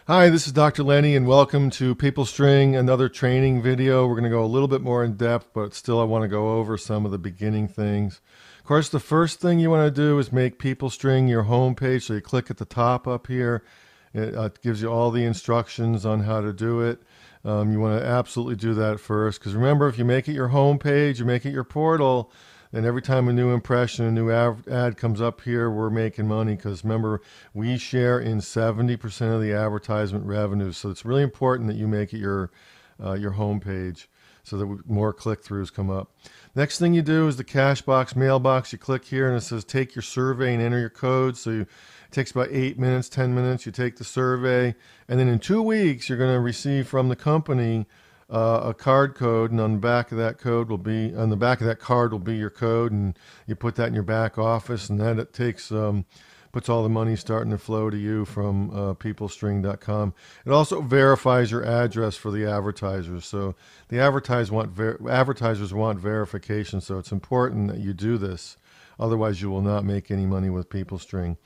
Hi, this is Dr. Lenny, and welcome to PeopleString, another training video. We're going to go a little bit more in depth, but still I want to go over some of the beginning things. Of course, the first thing you want to do is make PeopleString your home page. So you click at the top up here. It gives you all the instructions on how to do it. You want to absolutely do that first, because remember, if you make it your home page, you make it your portal, and every time a new impression, a new ad comes up here, we're making money, because remember, we share in 70% of the advertisement revenue. So it's really important that you make it your home page so that more click-throughs come up. Next thing you do is the cash box, mailbox. You click here and it says take your survey and enter your code. It takes about 8 minutes, 10 minutes. You take the survey, and then in 2 weeks, you're going to receive from the company a card code, and on the back of that code will be card will be your code, and you put that in your back office, and that puts all the money starting to flow to you from PeopleString.com. It also verifies your address for the advertisers. So the advertisers want verification, so it's important that you do this. Otherwise, you will not make any money with PeopleString.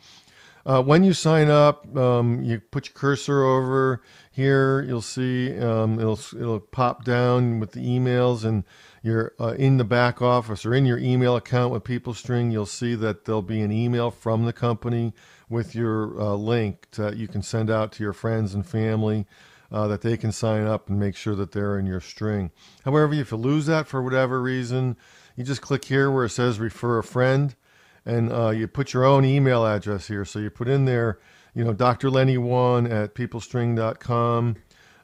When you sign up, you put your cursor over here. You'll see it'll pop down with the emails, and you're in the back office or in your email account with PeopleString. You'll see that there'll be an email from the company with your link that you can send out to your friends and family, that they can sign up and make sure that they're in your string. However, if you lose that for whatever reason, you just click here where it says refer a friend. And you put your own email address here. So you put in there, drlenny1@peoplestring.com.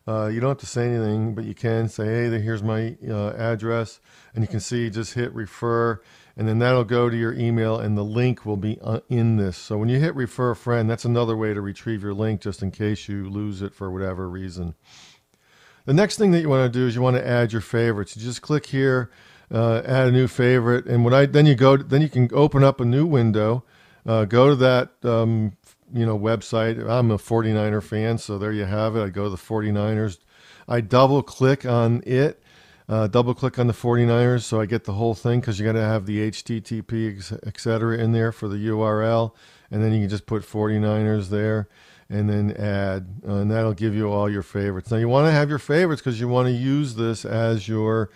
You don't have to say anything, but you can say, hey, here's my address. And you can see, just hit refer, and then that'll go to your email, and the link will be in this. So when you hit refer a friend, that's another way to retrieve your link, just in case you lose it for whatever reason. The next thing that you want to do is you want to add your favorites. You just click here. Add a new favorite, and then you can open up a new window, go to that website. I'm a 49er fan, so there you have it. I go to the 49ers. I double click on it, double click on the 49ers, so I get the whole thing, because you got to have the HTTP etc. in there for the URL, and then you can just put 49ers there and then add, and that'll give you all your favorites. Now you want to have your favorites because you want to use this as your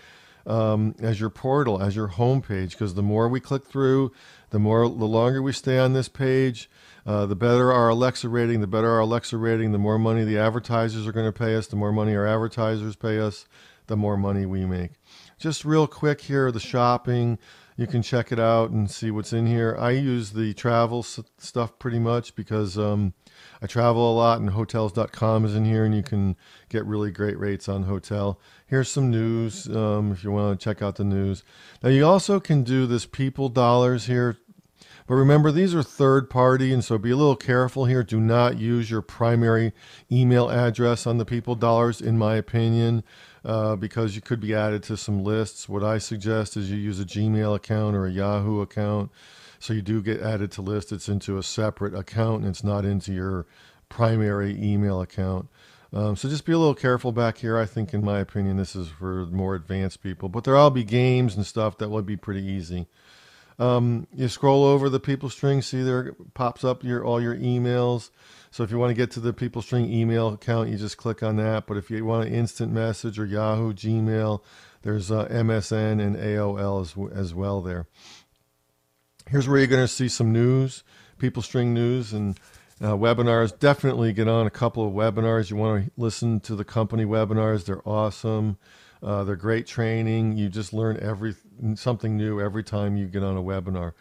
portal, as your home page, because the more we click through, the longer we stay on this page, the better our Alexa rating. The more money the advertisers are going to pay us. The more money our advertisers pay us, the more money we make. Just real quick here, the shopping. You can check it out and see what's in here. I use the travel stuff pretty much because I travel a lot, and hotels.com is in here, and you can get really great rates on hotel. Here's some news if you want to check out the news. Now you also can do this people dollars here, but remember, these are third party, and so be a little careful here. Do not use your primary email address on the people dollars, in my opinion, because you could be added to some lists. What I suggest is you use a Gmail account or a Yahoo account, so you do get added to lists. It's into a separate account, and it's not into your primary email account. So just be a little careful back here. I think, in my opinion, this is for more advanced people, but there'll all be games and stuff that will be pretty easy. You scroll over the PeopleString, see there pops up all your emails. So if you want to get to the PeopleString email account, you just click on that. But if you want an instant message or Yahoo, Gmail, there's MSN and AOL as well there. Here's where you're going to see some news, PeopleString news, and webinars. Definitely get on a couple of webinars. You want to listen to the company webinars. They're awesome. They're great training. You just learn something new every time you get on a webinar.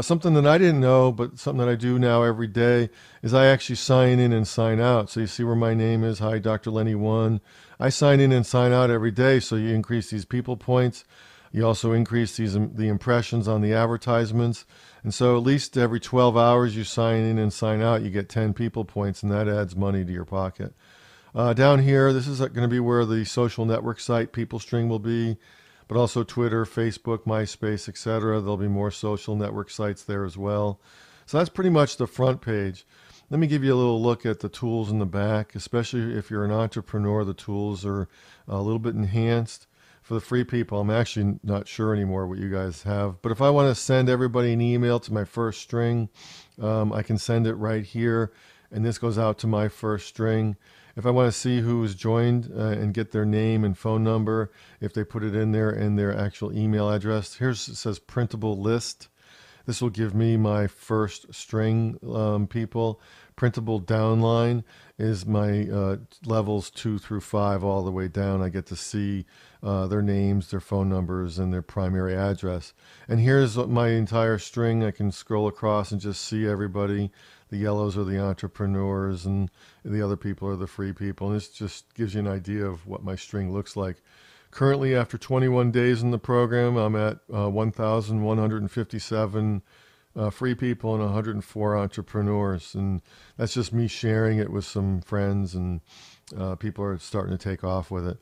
Something that I didn't know, but something that I do now every day, is I actually sign in and sign out. So you see where my name is, hi, Dr. Lenny 1. I sign in and sign out every day, so you increase these people points. You also increase the impressions on the advertisements. And so at least every 12 hours you sign in and sign out, you get 10 people points, and that adds money to your pocket. Down here, this is going to be where the social network site PeopleString will be, but also Twitter, Facebook, MySpace, etc. There'll be more social network sites there as well. So that's pretty much the front page. Let me give you a little look at the tools in the back, especially if you're an entrepreneur. The tools are a little bit enhanced. For the free people, I'm actually not sure anymore what you guys have. But if I want to send everybody an email to my first string, I can send it right here. and this goes out to my first string. If I want to see who's joined and get their name and phone number, if they put it in there and their actual email address, it says printable list. This will give me my first string people. Printable downline is my levels 2 through 5 all the way down. I get to see their names, their phone numbers, and their primary address. And here's my entire string. I can scroll across and just see everybody. The yellows are the entrepreneurs, and the other people are the free people. And this just gives you an idea of what my string looks like. Currently, after 21 days in the program, I'm at 1,157 free people and 104 entrepreneurs. And that's just me sharing it with some friends, and people are starting to take off with it.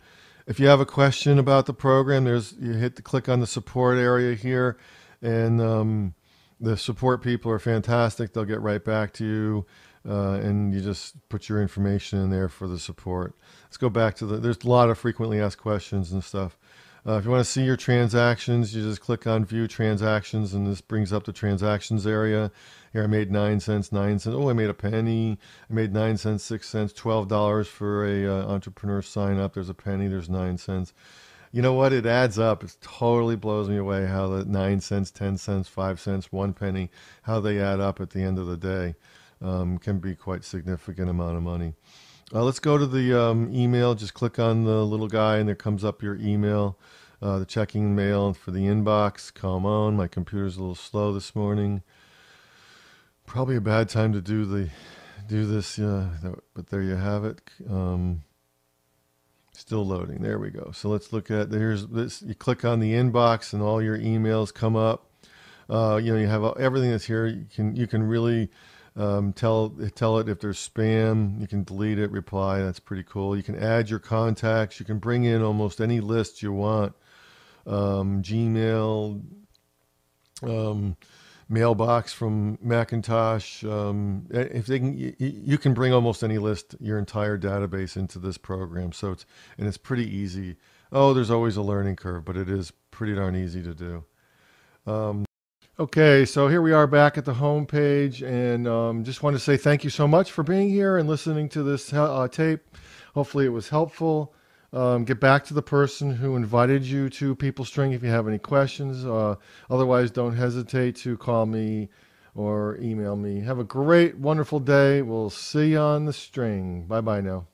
If you have a question about the program, you click on the support area here, and the support people are fantastic. They'll get right back to you, and you just put your information in there for the support. Let's go back to there's a lot of frequently asked questions and stuff. If you want to see your transactions, you just click on View Transactions, and this brings up the transactions area. Here I made 9 cents, 9 cents. Oh, I made a penny. I made 9 cents, 6 cents, $12 for a entrepreneur sign up. There's a penny. There's 9 cents. You know what? It adds up. It totally blows me away how the 9 cents, 10 cents, 5 cents, 1 penny, how they add up at the end of the day. Can be quite significant amount of money. Let's go to the email. Just click on the little guy, and there comes up your email, the checking mail for the inbox. Come on, my computer's a little slow this morning. Probably a bad time to do this, but there you have it. Still loading. There we go. So let's look at here's this. You click on the inbox, and all your emails come up. You have everything that's here. You can really tell it if there's spam. You can delete it, reply. That's pretty cool. You can add your contacts. You can bring in almost any list you want. Gmail, mailbox from Macintosh. If they can, you can bring almost any list, your entire database into this program. So it's pretty easy. Oh, there's always a learning curve, but it is pretty darn easy to do. Okay, so here we are back at the home page, and just want to say thank you so much for being here and listening to this tape. Hopefully it was helpful. Get back to the person who invited you to PeopleString if you have any questions. Otherwise, don't hesitate to call me or email me. Have a great, wonderful day. We'll see you on the string. Bye-bye now.